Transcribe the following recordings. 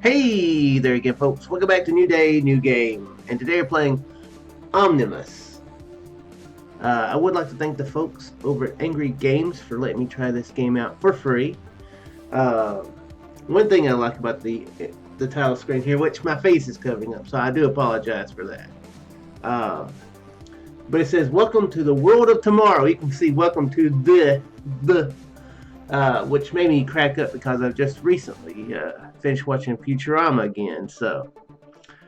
Hey there again, folks. Welcome back to New Day, New Game. And today we're playing Omnimus. I would like to thank the folks over at Angry Games for letting me try this game out for free. Uh, One thing I like about the title screen here, which my face is covering up, so I do apologize for that. Uh, but it says, "Welcome to the world of tomorrow." You can see "Welcome to the," which made me crack up because I've just recently finished watching Futurama again. So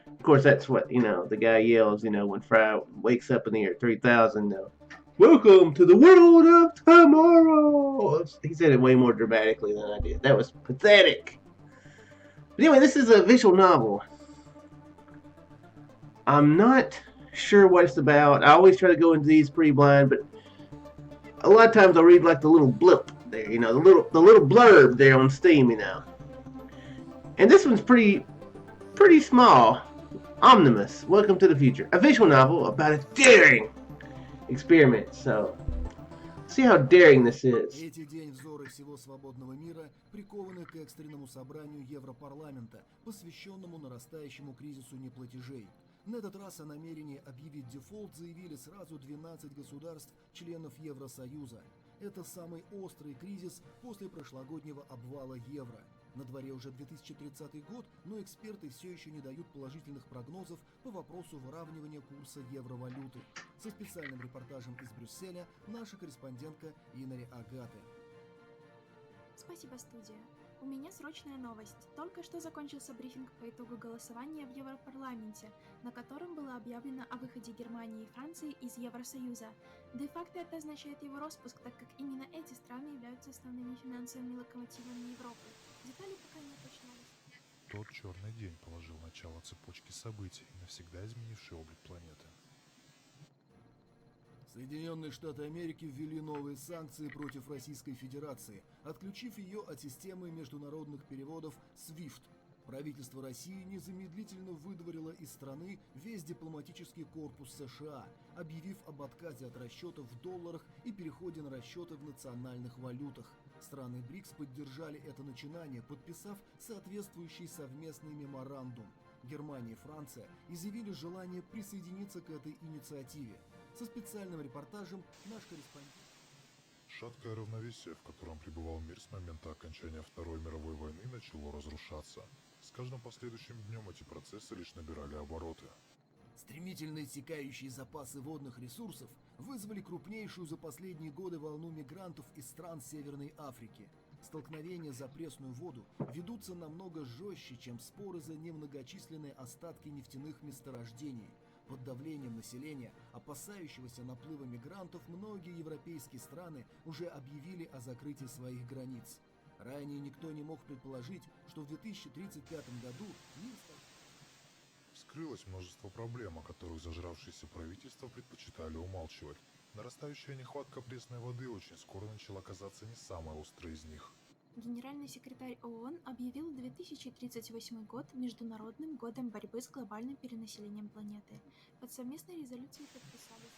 of course, that's what the guy yells. When Fry wakes up in the year 3000. Welcome to the world of tomorrow. He said it way more dramatically than I did. That was pathetic. But anyway, this is a visual novel. I'm not sure what it's about. I always try to go into these pretty blind, but a lot of times I'll read like the little blip there. The little blurb there on Steam. And this one's pretty small. Omnimus, Welcome to the Future, a visual novel about a daring experiment. So, see how daring this is. Третий день взоры всего свободного мира прикованы к экстренному собранию Европарламента, посвященному нарастающему кризису неплатежей. На этот раз о намерении объявить дефолт заявили сразу 12 государств, членов Евросоюза. Это самый острый кризис после прошлогоднего обвала евро. На дворе уже 2030 год, но эксперты все еще не дают положительных прогнозов по вопросу выравнивания курса евровалюты. Со специальным репортажем из Брюсселя наша корреспондентка Инари Агаты. Спасибо, студия. У меня срочная новость. Только что закончился брифинг по итогу голосования в Европарламенте, на котором было объявлено о выходе Германии и Франции из Евросоюза. Де-факто это означает его распуск, так как именно эти страны являются основными финансовыми локомотивами Европы. Детали пока не уточнялись. Тот черный день положил начало цепочке событий, навсегда изменившей облик планеты. Соединенные Штаты Америки ввели новые санкции против Российской Федерации, отключив ее от системы международных переводов SWIFT. Правительство России незамедлительно выдворило из страны весь дипломатический корпус США, объявив об отказе от расчетов в долларах и переходе на расчеты в национальных валютах. Страны БРИКС поддержали это начинание, подписав соответствующий совместный меморандум. Германия и Франция изъявили желание присоединиться к этой инициативе. Со специальным репортажем наш корреспондент. Шаткое равновесие, в котором пребывал мир с момента окончания Второй мировой войны, начало разрушаться. С каждым последующим днем эти процессы лишь набирали обороты. Стремительно иссякающие запасы водных ресурсов вызвали крупнейшую за последние годы волну мигрантов из стран Северной Африки. Столкновения за пресную воду ведутся намного жестче, чем споры за немногочисленные остатки нефтяных месторождений. Под давлением населения, опасающегося наплыва мигрантов, многие европейские страны уже объявили о закрытии своих границ. Ранее никто не мог предположить, что в 2035 году мир Вскрылось множество проблем, о которых зажравшиеся правительства предпочитали умалчивать. Нарастающая нехватка пресной воды очень скоро начала казаться не самой острой из них. Генеральный секретарь ООН объявил 2038 год Международным годом борьбы с глобальным перенаселением планеты. Под совместной резолюцией подписались.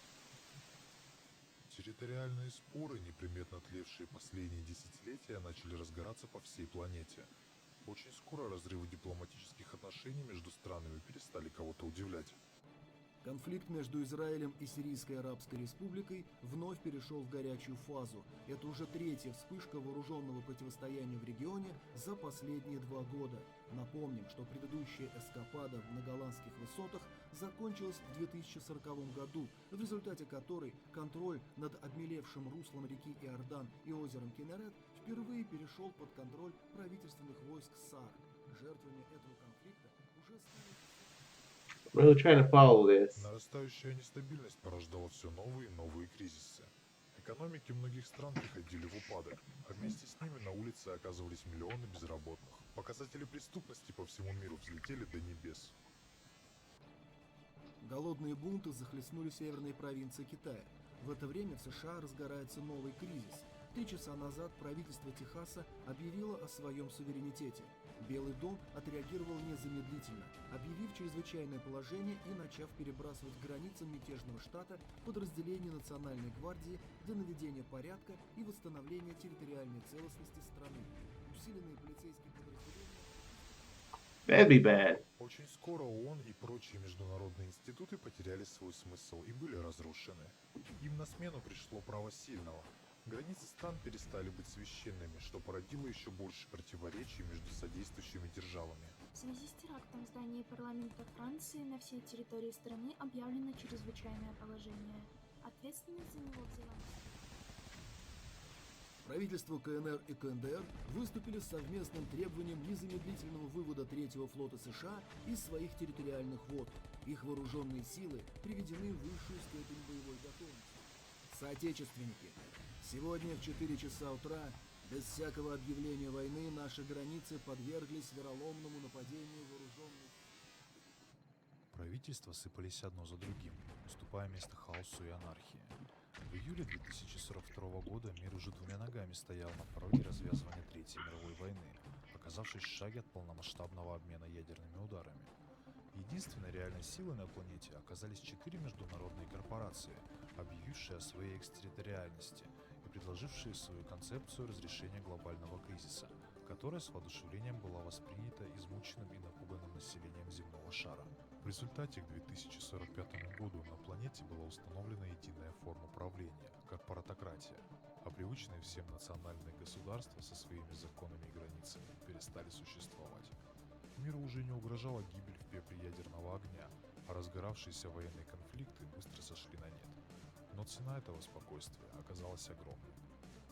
Территориальные споры, неприметно тлевшие последние десятилетия, начали разгораться по всей планете. Очень скоро разрывы дипломатических отношений между странами перестали кого-то удивлять. Конфликт между Израилем и Сирийской Арабской Республикой вновь перешел в горячую фазу. Это уже третья вспышка вооруженного противостояния в регионе за последние 2 года. Напомним, что предыдущая эскапада на голландских высотах закончилась в 2040 году, в результате которой контроль над обмелевшим руслом реки Иордан и озером Кинерет впервые перешел под контроль правительственных войск САР. Жертвами этого конфликта уже стали... Really trying to follow this. Нарастающая нестабильность порождала все новые и новые кризисы. Экономики многих стран приходили в упадок, а вместе с ними на улице оказывались миллионы безработных. Показатели преступности по всему миру взлетели до небес. Голодные бунты захлестнули северные провинции Китая. В это время в США разгорается новый кризис. 3 часа назад правительство Техаса объявило о своем суверенитете. Белый дом отреагировал незамедлительно, объявив чрезвычайное положение и начав перебрасывать к границам мятежного штата подразделения Национальной гвардии для наведения порядка и восстановления территориальной целостности страны. Усиленные полицейские подразделения... That'd be bad. Очень скоро ООН и прочие международные институты потеряли свой смысл и были разрушены. Им на смену пришло право сильного. Границы стран перестали быть священными, что породило еще больше противоречий между содействующими державами. В связи с терактом в здании парламента Франции на всей территории страны объявлено чрезвычайное положение. Ответственность за него взяла на себя. Правительства КНР и КНДР выступили с совместным требованием незамедлительного вывода Третьего флота США из своих территориальных вод. Их вооруженные силы приведены в высшую степень боевой готовности. Соотечественники, сегодня в 4 часа утра, без всякого объявления войны, наши границы подверглись вероломному нападению вооруженных. Правительства сыпались одно за другим, уступая место хаосу и анархии. В июле 2042 года мир уже двумя ногами стоял на пороге развязывания Третьей мировой войны, оказавшись в шаге от полномасштабного обмена ядерными ударами. Единственной реальной силой на планете оказались 4 международные корпорации, объявившие о своей экстерриториальности и предложившие свою концепцию разрешения глобального кризиса, которая с воодушевлением была воспринята измученным и напуганным населением земного шара. В результате к 2045 году на планете была установлена единая форма правления – корпоратократия, а привычные всем национальные государства со своими законами и границами перестали существовать. Миру уже не угрожала гибель в пепле ядерного огня, а разгоравшиеся военные конфликты быстро сошли на нет. Но цена этого спокойствия оказалась огромной.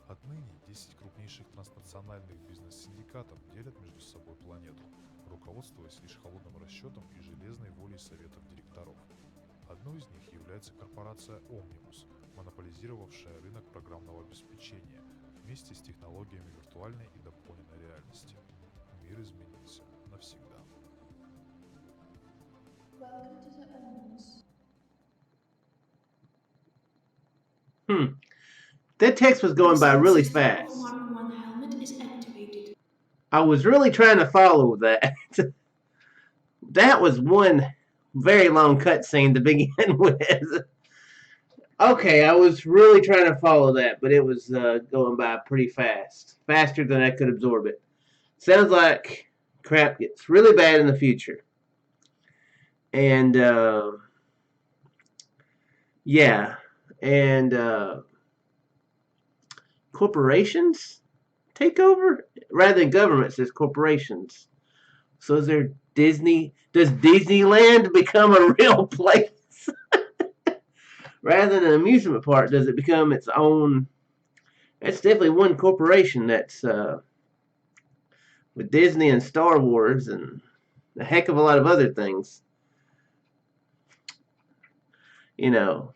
Отныне 10 крупнейших транснациональных бизнес-синдикатов делят между собой планету, руководствуясь лишь холодным расчетом и железной волей советов директоров. Одной из них является корпорация Omnimus, монополизировавшая рынок программного обеспечения вместе с технологиями виртуальной и дополненной реальности. Мир изменился навсегда. Welcome to the Omnimus. That text was going by really fast. Mark 1 helmet is activated. I was really trying to follow that. That was one very long cutscene to begin with. Okay, I was really trying to follow that, but it was going by pretty fast. Faster than I could absorb it. Sounds like crap gets really bad in the future. And, yeah. And, corporations take over? Rather than government, says corporations. So is there Disney? Does Disneyland become a real place? Rather than an amusement park, does it become its own? That's definitely one corporation that's with Disney and Star Wars and a heck of a lot of other things. You know,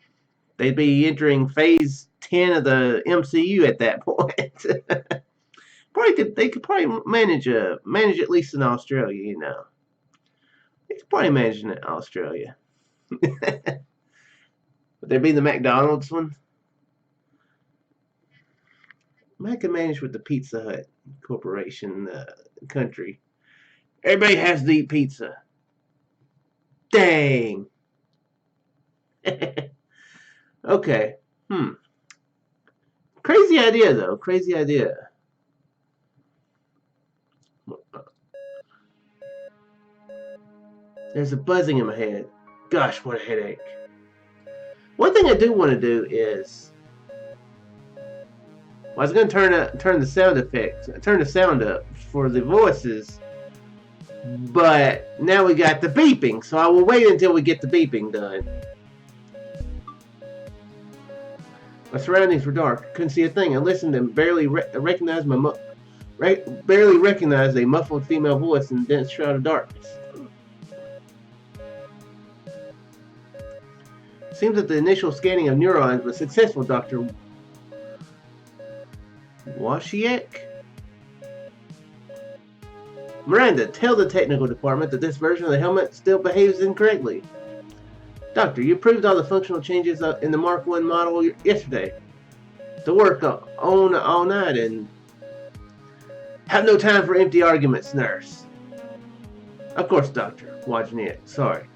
they'd be entering phase 10 of the MCU at that point. They could probably manage at least in Australia, you know. They could probably manage in Australia. Would there be the McDonald's one? I could manage with the Pizza Hut Corporation country. Everybody has to eat pizza. Dang. Okay. Crazy idea, though. Crazy idea. There's a buzzing in my head. Gosh, what a headache. One thing I do want to do is, I was going to turn the sound effects, turn the sound up for the voices, but now we got the beeping, so I will wait until we get the beeping done. My surroundings were dark. Couldn't see a thing. I listened and barely recognized a muffled female voice in the dense shroud of darkness. Seems that the initial scanning of neurons was successful, Dr. Wasiek? Miranda, tell the technical department that this version of the helmet still behaves incorrectly. Doctor, you proved all the functional changes in the Mark 1 model yesterday. To work on all night and have no time for empty arguments, nurse. Of course, Dr. Wozniak, sorry.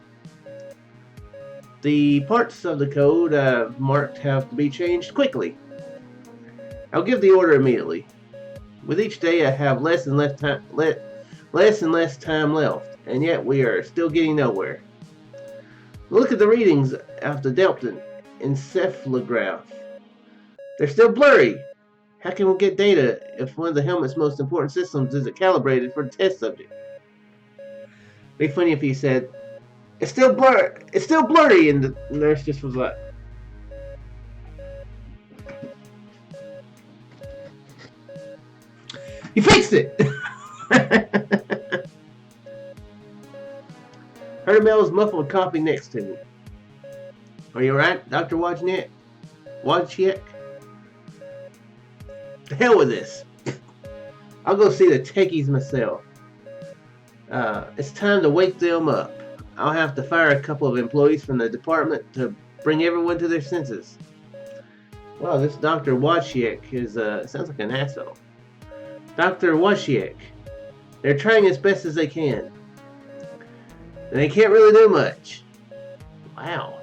The parts of the code I've marked have to be changed quickly. I'll give the order immediately. With each day, I have less and less Less and less time left, and yet we are still getting nowhere. Look at the readings of the Delta encephalograph. They're still blurry. How can we get data if one of the helmet's most important systems isn't calibrated for the test subject? It'd be funny if he said, it's still blurry, and the nurse just was like, you fixed it! Heard a male's muffled coughing next to me. Are you alright, Dr. Wojciech? The hell with this. I'll go see the techies myself. It's time to wake them up. I'll have to fire a couple of employees from the department to bring everyone to their senses. Wow, this Dr. Wojciech is, sounds like an asshole. Dr. Wojciech. They're trying as best as they can. And they can't really do much. Wow.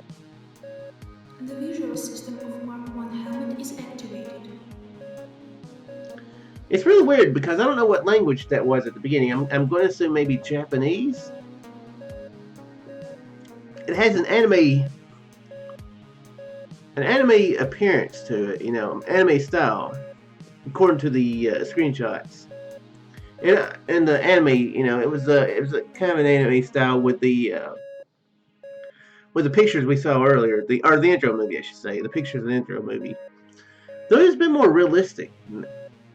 The visual system of Mark I helmet is activated. It's really weird because I don't know what language that was at the beginning. I'm going to assume maybe Japanese. It has an anime appearance to it, anime style, according to the screenshots. And the anime, it was a kind of an anime style with the pictures we saw earlier, the intro movie, I should say, the pictures of the intro movie. Though it's been more realistic,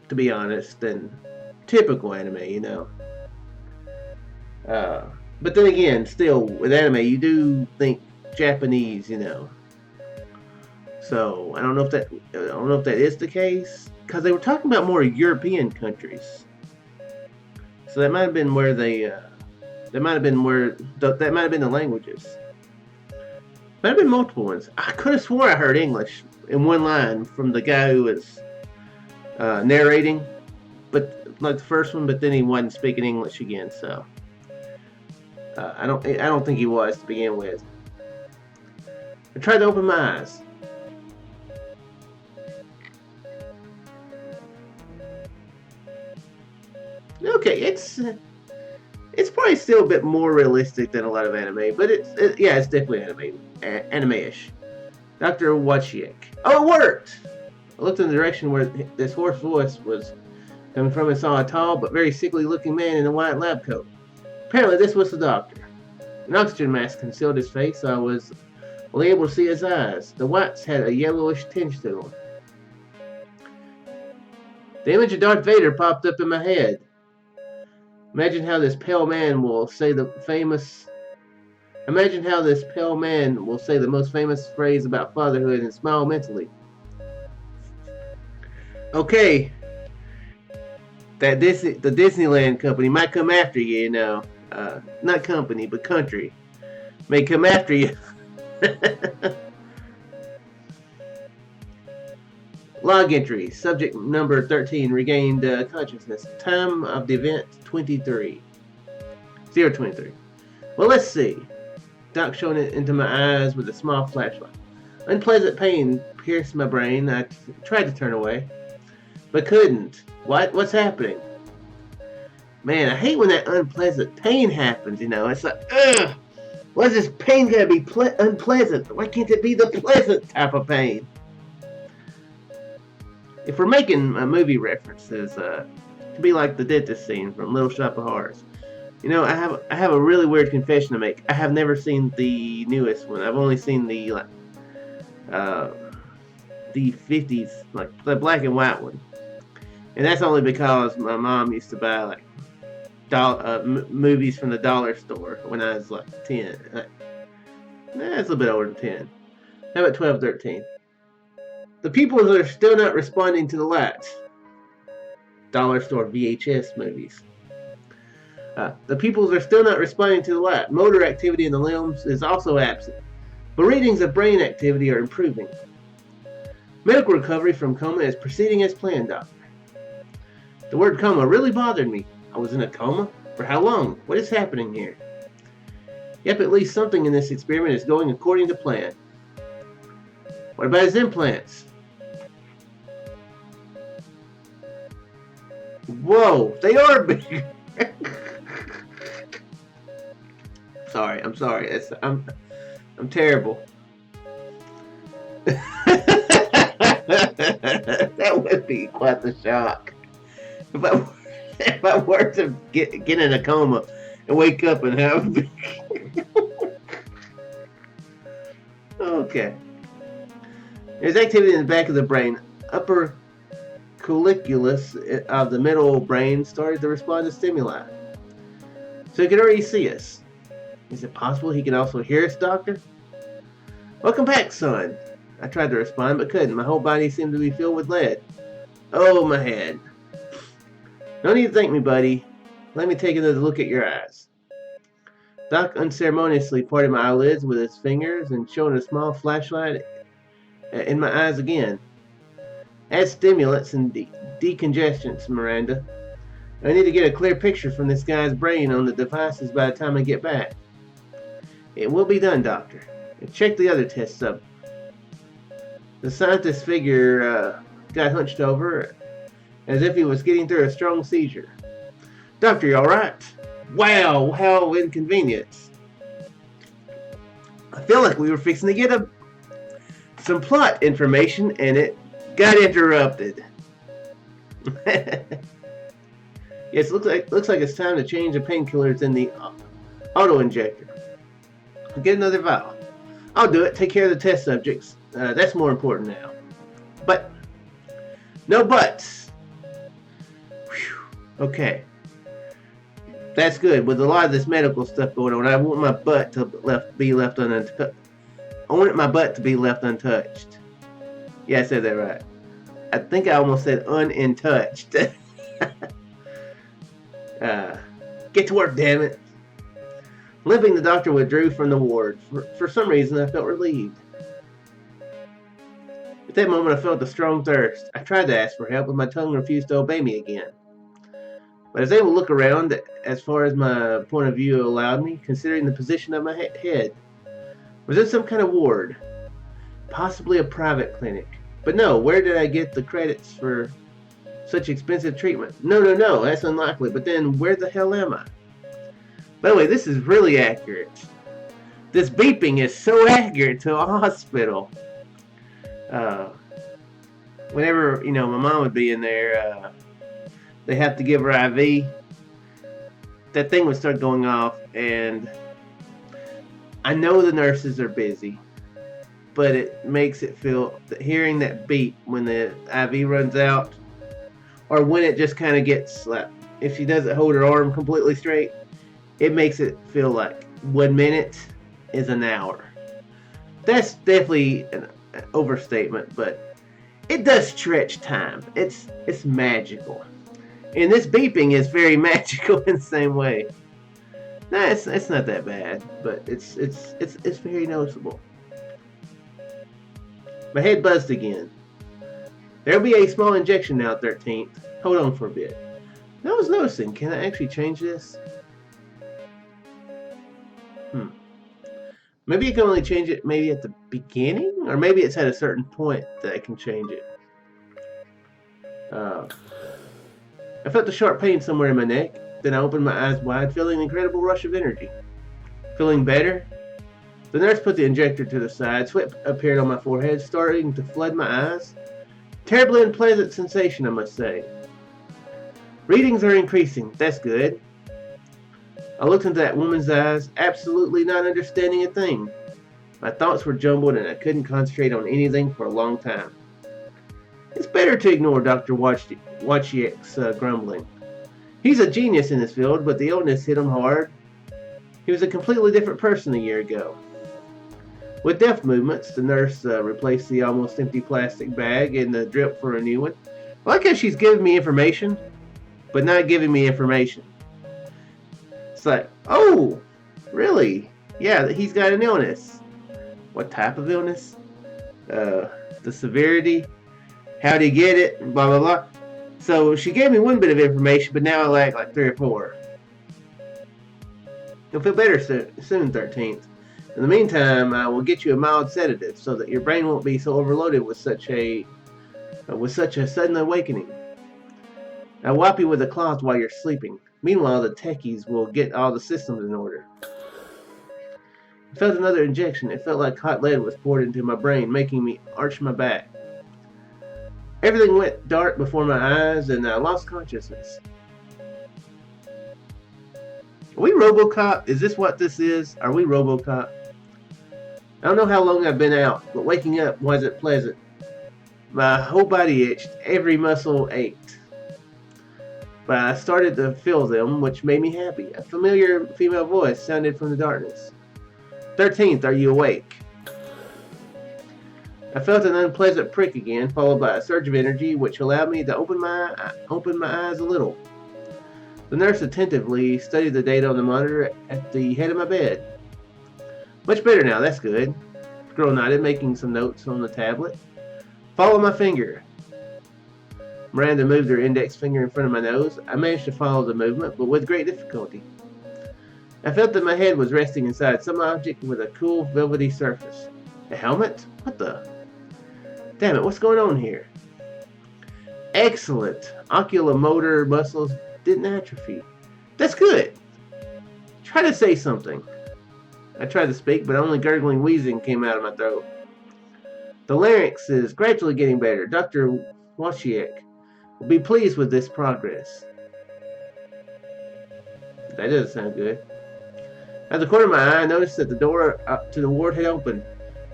to be honest, than typical anime, But then again, still with anime, you do think Japanese, So I don't know if that is the case, because they were talking about more European countries. So that might have been where that might have been the languages. Might have been multiple ones. I could have swore I heard English in one line from the guy who was narrating, but like the first one. But then he wasn't speaking English again, so I don't think he was to begin with. I tried to open my eyes. Okay, it's probably still a bit more realistic than a lot of anime, but it's definitely anime-ish. Dr. Wojciech. Oh, it worked! I looked in the direction where this hoarse voice was coming from and saw a tall but very sickly-looking man in a white lab coat. Apparently, this was the doctor. An oxygen mask concealed his face, so I was only able to see his eyes. The whites had a yellowish tinge to them. The image of Darth Vader popped up in my head. Imagine how this pale man will say the most famous phrase about fatherhood and smile mentally. Okay, the Disneyland company might come after you, not company, but country may come after you. Log entry. Subject number 13 regained consciousness. Time of the event 023. Well, let's see. Doc shone it into my eyes with a small flashlight. Unpleasant pain pierced my brain. I tried to turn away, but couldn't. What's happening? Man, I hate when that unpleasant pain happens, It's like, ugh! Why is this pain gotta be unpleasant? Why can't it be the pleasant type of pain? If we're making movie references, to be like the dentist scene from Little Shop of Horrors. I have a really weird confession to make. I have never seen the newest one. I've only seen the 50s, like the black and white one. And that's only because my mom used to buy movies from the dollar store when I was 10. It's a little bit older than 10. How about 12, 13? The people are still not responding to the lights. Dollar store VHS movies. The people are still not responding to the light. Motor activity in the limbs is also absent, but readings of brain activity are improving. Medical recovery from coma is proceeding as planned, doctor. The word coma really bothered me. I was in a coma? For how long? What is happening here? Yep, at least something in this experiment is going according to plan. What about his implants? Whoa, they are bigger. Sorry, I'm sorry. I'm terrible. That would be quite the shock. If I were to get in a coma and wake up and have. Okay. There's activity in the back of the brain. Upper colliculus of the middle brain started to respond to stimuli. So he could already see us. Is it possible he can also hear us, Doctor? Welcome back, son. I tried to respond but couldn't. My whole body seemed to be filled with lead. Oh, my head. No need to thank me, buddy. Let me take another look at your eyes. Doc unceremoniously parted my eyelids with his fingers and shone a small flashlight in my eyes again. Add stimulants and decongestants, Miranda. I need to get a clear picture from this guy's brain on the devices by the time I get back. It will be done, Doctor. And check the other tests up. The scientist's figure got hunched over as if he was getting through a strong seizure. Doctor, you alright? Wow, how inconvenient. I feel like we were fixing to get some plot information and it got interrupted. Yes, looks like it's time to change the painkillers in the auto injector. Get another vial. I'll do it. Take care of the test subjects. That's more important now. But no buts. Whew. Okay. That's good. With a lot of this medical stuff going on, I want my butt to be left untouched. I want my butt to be left untouched. Yeah, I said that right. I think I almost said untouched. Get to work, damn it. Limping, the doctor withdrew from the ward. For some reason, I felt relieved. At that moment, I felt a strong thirst. I tried to ask for help, but my tongue refused to obey me again. But I was able to look around as far as my point of view allowed me, considering the position of my head. Was it some kind of ward? Possibly a private clinic. But no, where did I get the credits for such expensive treatment? No, that's unlikely. But then, where the hell am I? By the way, this is really accurate. This beeping is so accurate to a hospital. Whenever, my mom would be in there, they have to give her IV. That thing would start going off, and I know the nurses are busy, but it makes it feel, hearing that beep when the IV runs out, or when it just kind of gets, like, if she doesn't hold her arm completely straight, it makes it feel like 1 minute is an hour. That's definitely an overstatement, but it does stretch time. It's magical. And this beeping is very magical in the same way. Nah, it's not that bad, but it's very noticeable. My head buzzed again. There'll be a small injection now, 13th. Hold on for a bit. I was noticing, can I actually change this? Maybe you can only change it maybe at the beginning? Or maybe it's at a certain point that I can change it. I felt a sharp pain somewhere in my neck. Then I opened my eyes wide, feeling an incredible rush of energy. Feeling better? The nurse put the injector to the side. Sweat appeared on my forehead, starting to flood my eyes. Terribly unpleasant sensation, I must say. Readings are increasing. That's good. I looked into that woman's eyes, absolutely not understanding a thing. My thoughts were jumbled and I couldn't concentrate on anything for a long time. It's better to ignore Dr. Wojciech's grumbling. He's a genius in his field, but the illness hit him hard. He was a completely different person a year ago. With deft movements, the nurse replaced the almost empty plastic bag in the drip for a new one. I like how she's giving me information, but not giving me information. It's like, oh, really? Yeah, he's got an illness. What type of illness? The severity? How'd he get it? Blah, blah, blah. So she gave me one bit of information, but now I lack like 3 or 4. You'll feel better soon, 13th. In the meantime, I will get you a mild sedative so that your brain won't be so overloaded with such a sudden awakening. I'll wipe you with a cloth while you're sleeping. Meanwhile, the techies will get all the systems in order. I felt another injection. It felt like hot lead was poured into my brain, making me arch my back. Everything went dark before my eyes, and I lost consciousness. Are we RoboCop? Is this what this is? Are we RoboCop? I don't know how long I've been out, but waking up wasn't pleasant. My whole body itched, every muscle ached. But I started to feel them, which made me happy. A familiar female voice sounded from the darkness. 13th, are you awake? I felt an unpleasant prick again, followed by a surge of energy, which allowed me to open my eyes a little. The nurse attentively studied the data on the monitor at the head of my bed. Much better now, that's good. The girl nodded, making some notes on the tablet. Follow my finger. Miranda moved her index finger in front of my nose. I managed to follow the movement, but with great difficulty. I felt that my head was resting inside some object with a cool, velvety surface. A helmet? What the? Damn it, what's going on here? Excellent. Oculomotor muscles didn't atrophy. That's good. Try to say something. I tried to speak, but only gurgling wheezing came out of my throat. The larynx is gradually getting better. Dr. Wasiek will be pleased with this progress. That doesn't sound good. At the corner of my eye, I noticed that the door to the ward had opened.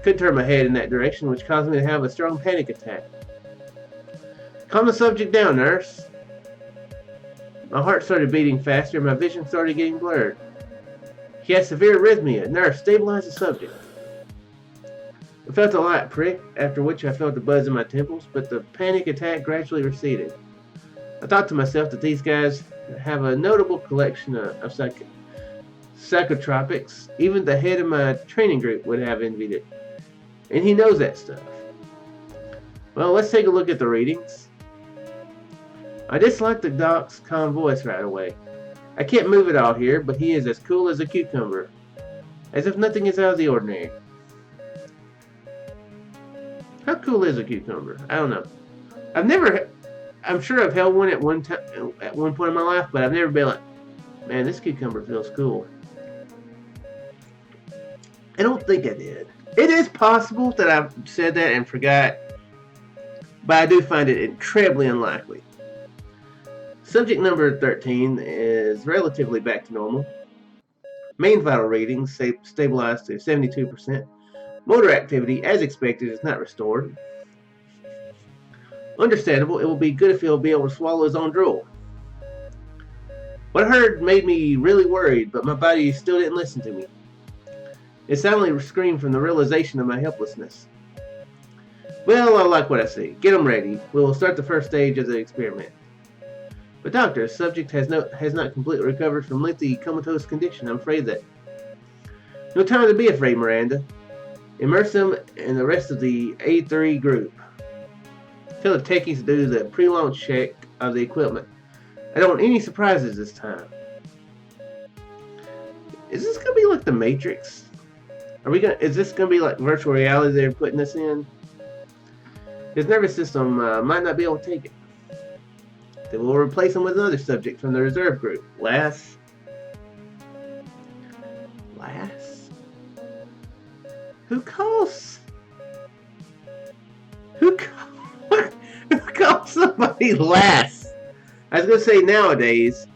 Couldn't turn my head in that direction, which caused me to have a strong panic attack. Calm the subject down, nurse. My heart started beating faster, and my vision started getting blurred. He has severe arrhythmia. Nurse, stabilize the subject. I felt a light prick, after which I felt a buzz in my temples, but the panic attack gradually receded. I thought to myself that these guys have a notable collection of psychotropics. Even the head of my training group would have envied it. And he knows that stuff. Well, let's take a look at the readings. I disliked the doc's calm voice right away. I can't move it all here, but he is as cool as a cucumber. As if nothing is out of the ordinary. How cool is a cucumber? I don't know. I'm sure I've held one at one point in my life, but I've never been like, man, this cucumber feels cool. I don't think I did. It is possible that I've said that and forgot, but I do find it incredibly unlikely. Subject number 13 is relatively back to normal. Main vital readings stabilized to 72%. Motor activity, as expected, is not restored. Understandable, it will be good if he'll be able to swallow his own drool. What I heard made me really worried, but my body still didn't listen to me. It suddenly screamed from the realization of my helplessness. Well, I like what I see. Get him ready. We will start the first stage of the experiment. But doctor, the subject has not completely recovered from lengthy comatose condition. I'm afraid that. No time to be afraid, Miranda. Immerse him in the rest of the A3 group. Tell the techies to do the pre-launch check of the equipment. I don't want any surprises this time. Is this gonna be like the Matrix? Is this gonna be like virtual reality they're putting us in? His nervous system might not be able to take it. They will replace him with another subject from the reserve group. Lass? Who calls somebody lass? I was gonna say nowadays.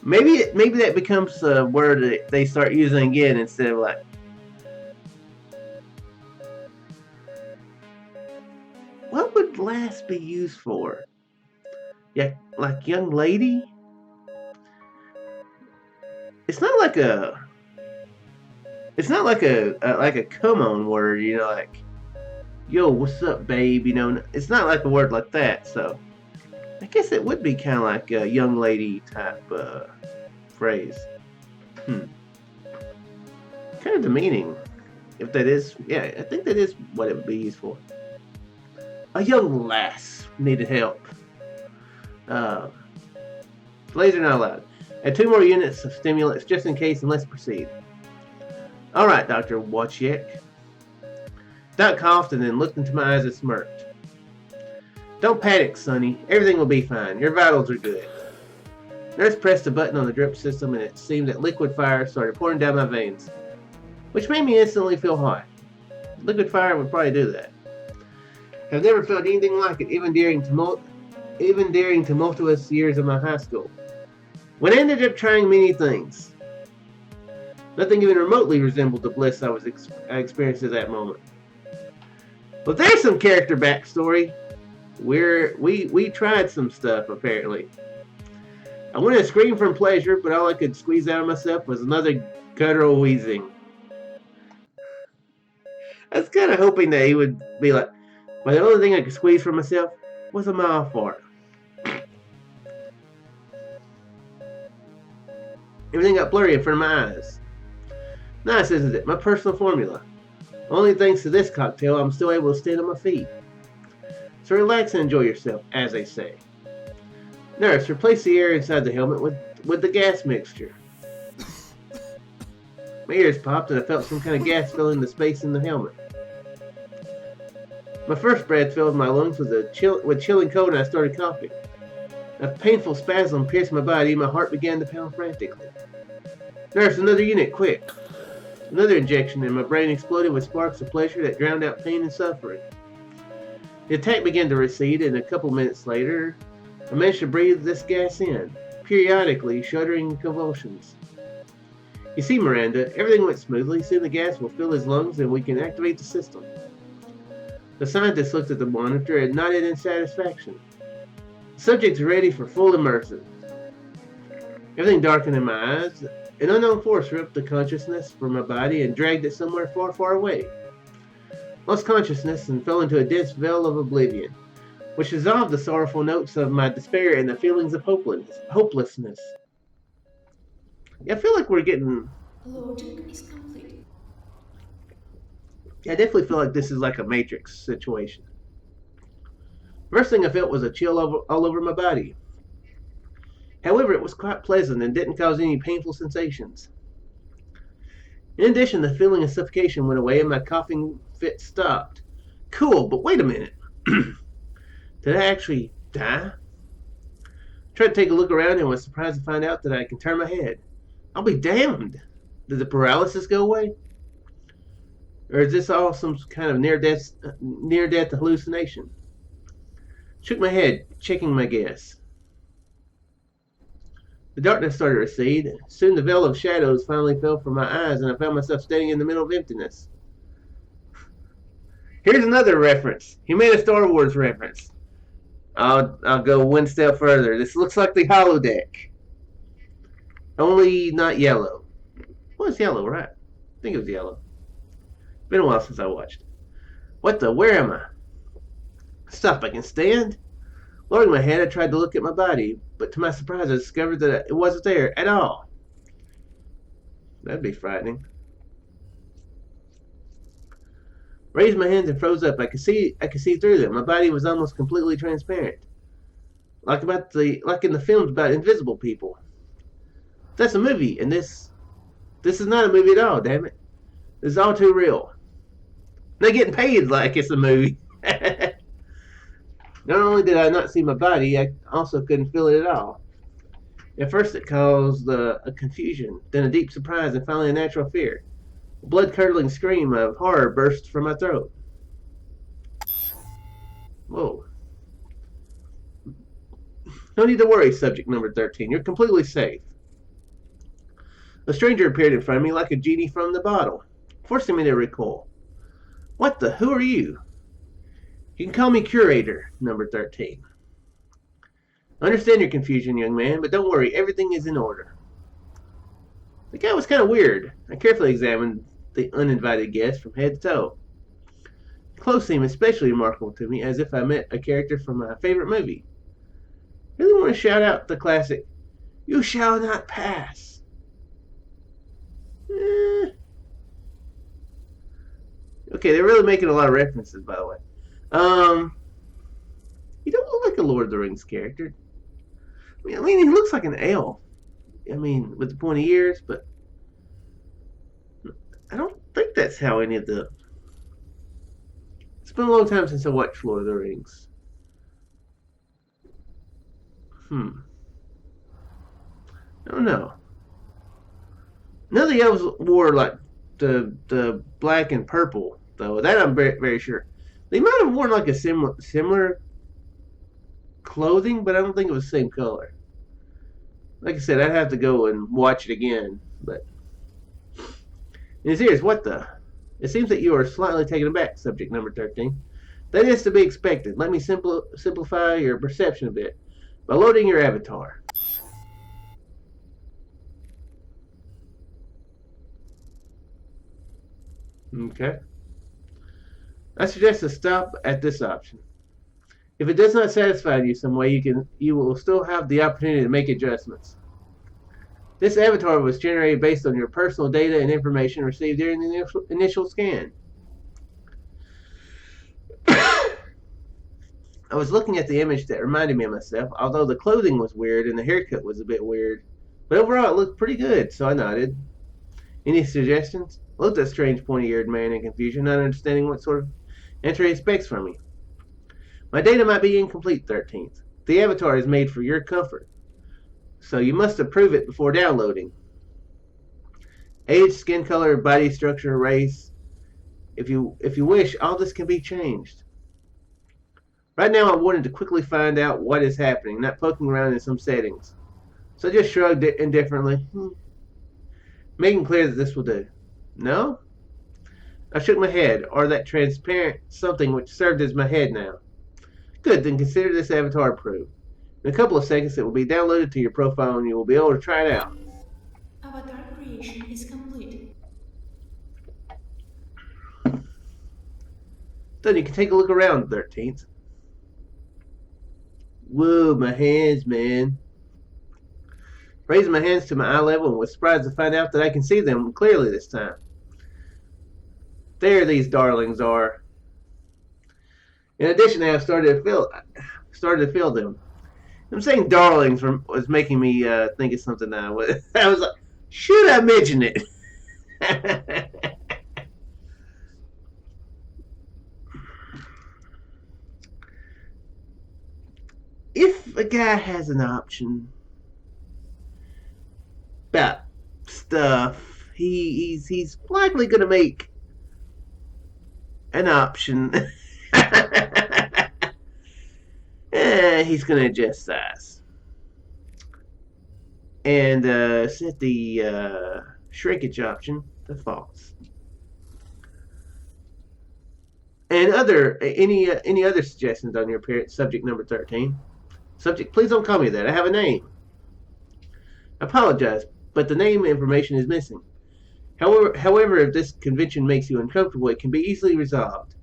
Maybe that becomes a word that they start using again instead of like. What would lass be used for? Yeah, like young lady? It's not like a come on word, you know, like, yo, what's up, babe? You know, it's not like a word like that. So I guess it would be kind of like a young lady type phrase. Kind of demeaning, if that is. Yeah, I think that is what it would be used for. A young lass needed help. Laser not allowed. Add 2 more units of stimulants just in case, and let's proceed. Alright, Dr. Wasiek. Doc coughed and then looked into my eyes and smirked. Don't panic, Sonny. Everything will be fine. Your vitals are good. Nurse pressed a button on the drip system and it seemed that liquid fire started pouring down my veins. which made me instantly feel hot. Liquid fire would probably do that. I've never felt anything like it, even during tumultuous years of my high school. When I ended up trying many things, nothing even remotely resembled the bliss I experienced at that moment. But there's some character backstory. We tried some stuff apparently. I wanted to scream from pleasure, but all I could squeeze out of myself was another guttural wheezing. I was kind of hoping that he would be like, but the only thing I could squeeze from myself was a mild fart. Everything got blurry in front of my eyes. Nice, isn't it? My personal formula. Only thanks to this cocktail, I'm still able to stand on my feet. So relax and enjoy yourself, as they say. Nurse, replace the air inside the helmet with the gas mixture. My ears popped and I felt some kind of gas filling the space in the helmet. My first breath filled my lungs with chilling cold and I started coughing. A painful spasm pierced my body and my heart began to pound frantically. Nurse, another unit, quick. Another injection and my brain exploded with sparks of pleasure that drowned out pain and suffering. The attack began to recede and a couple minutes later, I managed to breathe this gas in, periodically shuddering in convulsions. You see, Miranda, everything went smoothly. Soon the gas will fill his lungs and we can activate the system. The scientist looked at the monitor and nodded in satisfaction. The subject's ready for full immersion. Everything darkened in my eyes. An unknown force ripped the consciousness from my body and dragged it somewhere far, far away. Lost consciousness and fell into a dense veil of oblivion, which dissolved the sorrowful notes of my despair and the feelings of hopelessness. I feel like we're getting... Logic is complete. I definitely feel like this is like a Matrix situation. First thing I felt was a chill all over my body. However, it was quite pleasant and didn't cause any painful sensations. In addition, the feeling of suffocation went away and my coughing fit stopped. Cool, but wait a minute. Did I actually die? I tried to take a look around and was surprised to find out that I can turn my head. I'll be damned. Did the paralysis go away? Or is this all some kind of near-death hallucination? Shook my head, checking my guess. The darkness started to recede. Soon the veil of shadows finally fell from my eyes and I found myself standing in the middle of emptiness. Here's another reference. He made a Star Wars reference. I'll go one step further. This looks like the holodeck. Only not yellow. Well, it's yellow, right? I think it was yellow. Been a while since I watched it. What the? Where am I? Stop, I can stand. Lowering my head, I tried to look at my body, but to my surprise, I discovered that it wasn't there at all. That'd be frightening. Raised my hands and froze up. I could see through them. My body was almost completely transparent, like in the films about invisible people. That's a movie, and this is not a movie at all. Damn it! This is all too real. They're getting paid like it's a movie. Not only did I not see my body, I also couldn't feel it at all. At first it caused a confusion, then a deep surprise, and finally a natural fear. A blood-curdling scream of horror burst from my throat. Whoa. No need to worry, subject number 13. You're completely safe. A stranger appeared in front of me like a genie from the bottle, forcing me to recoil. What the? Who are you? You can call me Curator, number 13. I understand your confusion, young man, but don't worry, everything is in order. The guy was kind of weird. I carefully examined the uninvited guest from head to toe. The clothes seemed especially remarkable to me, as if I met a character from my favorite movie. I really want to shout out the classic, "You shall not pass." Okay, they're really making a lot of references, by the way. He don't look like a Lord of the Rings character. I mean, he looks like an elf. I mean, with the pointy ears, but I don't think that's how any of the... It's been a long time since I watched Lord of the Rings. I don't know. None of the elves wore, like, the black and purple though. That I'm very sure. They might have worn like a similar clothing, but I don't think it was the same color. Like I said, I'd have to go and watch it again. But in his ears, what the? It seems that you are slightly taken aback, subject number 13. That is to be expected. Let me simplify your perception a bit by loading your avatar. Okay. I suggest to stop at this option. If it does not satisfy you some way, you will still have the opportunity to make adjustments. This avatar was generated based on your personal data and information received during the initial scan. I was looking at the image that reminded me of myself, although the clothing was weird and the haircut was a bit weird. But overall, it looked pretty good, so I nodded. Any suggestions? I looked at the strange pointy-eared man in confusion, not understanding what sort of entry he expects from me. My data might be incomplete, 13th. The avatar is made for your comfort, so you must approve it before downloading. Age, skin color, body structure, race. If you wish, all this can be changed. Right now, I wanted to quickly find out what is happening, not poking around in some settings. So I just shrugged indifferently, making clear that this will do. No? I shook my head, or that transparent something which served as my head now. Good, then consider this avatar approved. In a couple of seconds, it will be downloaded to your profile and you will be able to try it out. Avatar creation is complete. Then you can take a look around, 13th. Whoa, my hands, man. Raising my hands to my eye level and was surprised to find out that I can see them clearly this time. There these darlings are. In addition, I have started to feel them. I'm saying darlings was making me think of something now. I was like, should I mention it? If a guy has an option about stuff, he's likely gonna make an option. He's gonna adjust size and set the shrinkage option to false. And any other suggestions on your appearance, subject number 13? Subject, please don't call me that. I have a name. I apologize, but the name information is missing. However, if this convention makes you uncomfortable, it can be easily resolved.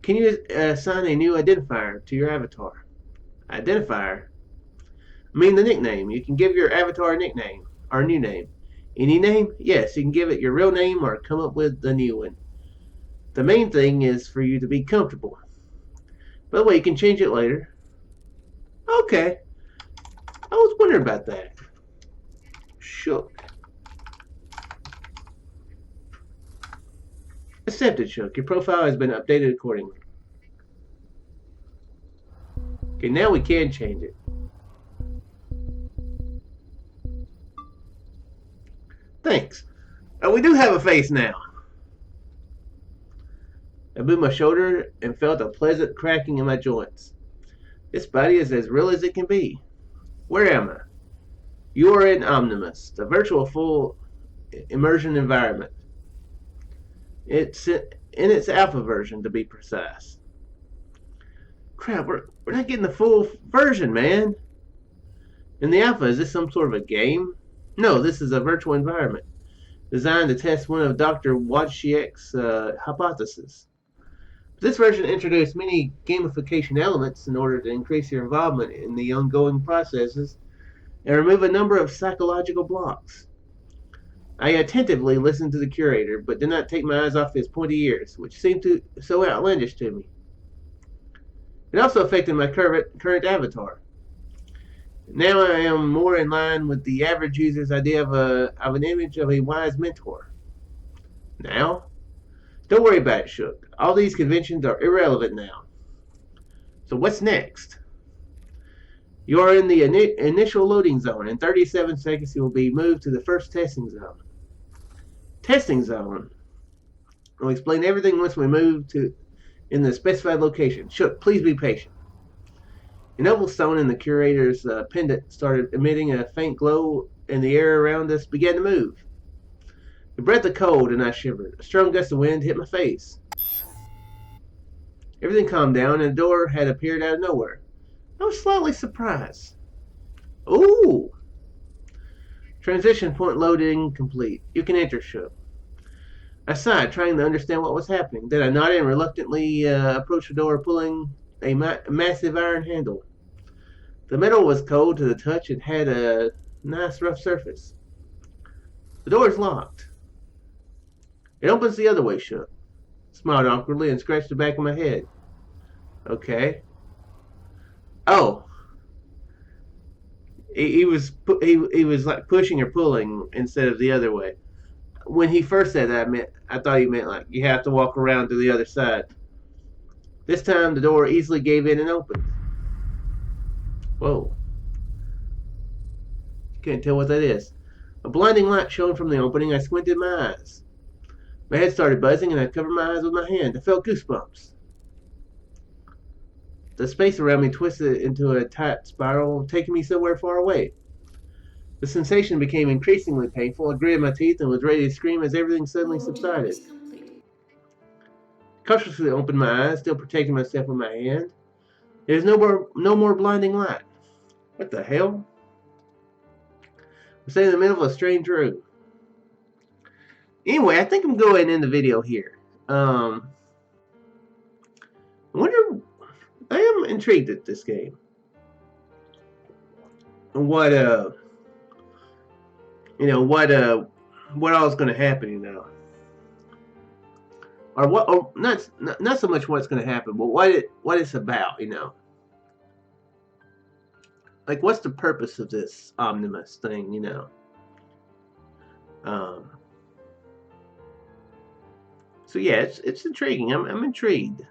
Can you assign a new identifier to your avatar? Identifier? I mean the nickname. You can give your avatar a nickname, or a new name. Any name? Yes, you can give it your real name or come up with a new one. The main thing is for you to be comfortable. By the way, you can change it later. Okay. I was wondering about that. Shook. Accepted, Shook. Your profile has been updated accordingly. Okay, now we can change it. Thanks. We do have a face now. I moved my shoulder and felt a pleasant cracking in my joints. This body is as real as it can be. Where am I? You are in Omnimus, the virtual full immersion environment. It's in its alpha version, to be precise. Crap, we're not getting the full version, man. In the alpha, is this some sort of a game? No, this is a virtual environment designed to test one of Dr. Wojciech's hypotheses. This version introduced many gamification elements in order to increase your involvement in the ongoing processes and remove a number of psychological blocks. I attentively listened to the curator, but did not take my eyes off his pointy ears, which seemed so outlandish to me. It also affected my current avatar. Now I am more in line with the average user's idea of an image of a wise mentor. Now? Don't worry about it, Shook. All these conventions are irrelevant now. So what's next? You are in the initial loading zone. In 37 seconds, you will be moved to the first testing zone. Testing zone? I'll explain everything once we move to in the specified location. Shook, please be patient. An oval stone in the curator's pendant started emitting a faint glow, and the air around us began to move. A breath of cold, and I shivered. A strong gust of wind hit my face. Everything calmed down, and a door had appeared out of nowhere. I was slightly surprised. Ooh! Transition point loading complete. You can enter, Shook. I sighed, trying to understand what was happening. Then I nodded and reluctantly approached the door, pulling a massive iron handle. The metal was cold to the touch and had a nice rough surface. The door is locked. It opens the other way, Shook. Smiled awkwardly and scratched the back of my head. Okay. Oh. He was like pushing or pulling instead of the other way. When he first said that, I thought he meant like you have to walk around to the other side. This time the door easily gave in and opened. Whoa. Can't tell what that is. A blinding light shone from the opening. I squinted my eyes. My head started buzzing and I covered my eyes with my hand. I felt goosebumps. The space around me twisted into a tight spiral, taking me somewhere far away. The sensation became increasingly painful. I gritted my teeth and was ready to scream as everything suddenly Loading subsided. is complete. Cautiously opened my eyes, still protecting myself with my hand. There's no more blinding light. What the hell? I'm standing in the middle of a strange room. Anyway, I think I'm going to end the video here. I wonder. I am intrigued at this game. What what all is going to happen, or what? Or not so much what's going to happen, but what it's about, Like, what's the purpose of this Omnimus thing, So yeah, it's intriguing. I'm intrigued.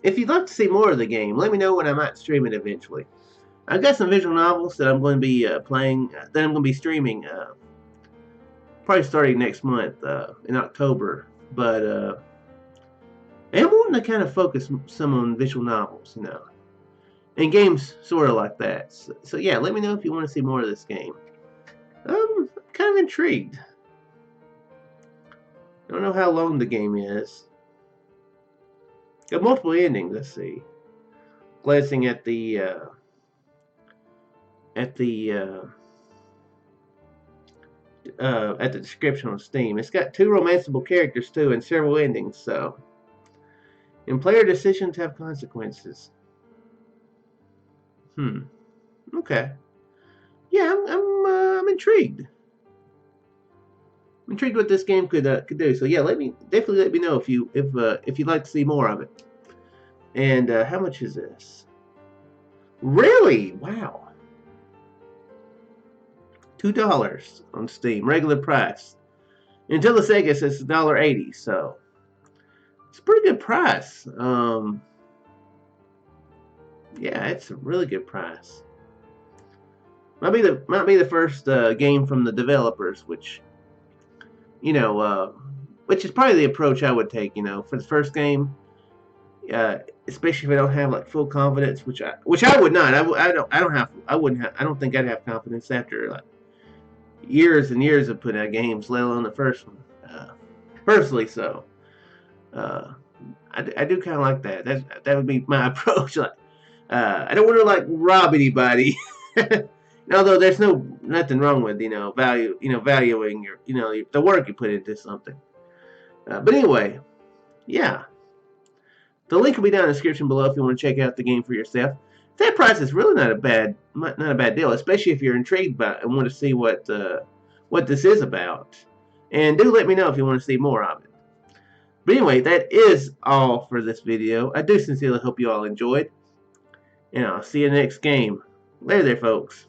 If you'd like to see more of the game, let me know when I might stream it eventually. I've got some visual novels that I'm going to be playing, that I'm going to be streaming, probably starting next month, in October. But I'm wanting to kind of focus some on visual novels, and games sort of like that. So yeah, let me know if you want to see more of this game. I'm kind of intrigued. I don't know how long the game is. Got multiple endings. Let's see. Glancing at the description on Steam, it's got 2 romanceable characters too, and several endings. So, and player decisions have consequences. Okay. Yeah, I'm intrigued. I'm intrigued what this game could do. So yeah, definitely let me know if you'd like to see more of it. And how much is this? Really? Wow. $2 on Steam, regular price. Until the Sega says $1.80, so it's a pretty good price. Yeah, it's a really good price. Might be the first game from the developers, which which is probably the approach I would take. For the first game, especially if I don't have like full confidence, which I would not. I don't think I'd have confidence after like years and years of putting out games, let alone the first one. Personally, so I do kind of like that. That would be my approach. Like, I don't want to like rob anybody. Although there's nothing wrong with valuing your the work you put into something. But anyway, yeah. The link will be down in the description below if you want to check out the game for yourself. That price is really not a bad deal, especially if you're intrigued by it and want to see what this is about. And do let me know if you want to see more of it. But anyway, that is all for this video. I do sincerely hope you all enjoyed. And I'll see you in the next game. Later there, folks.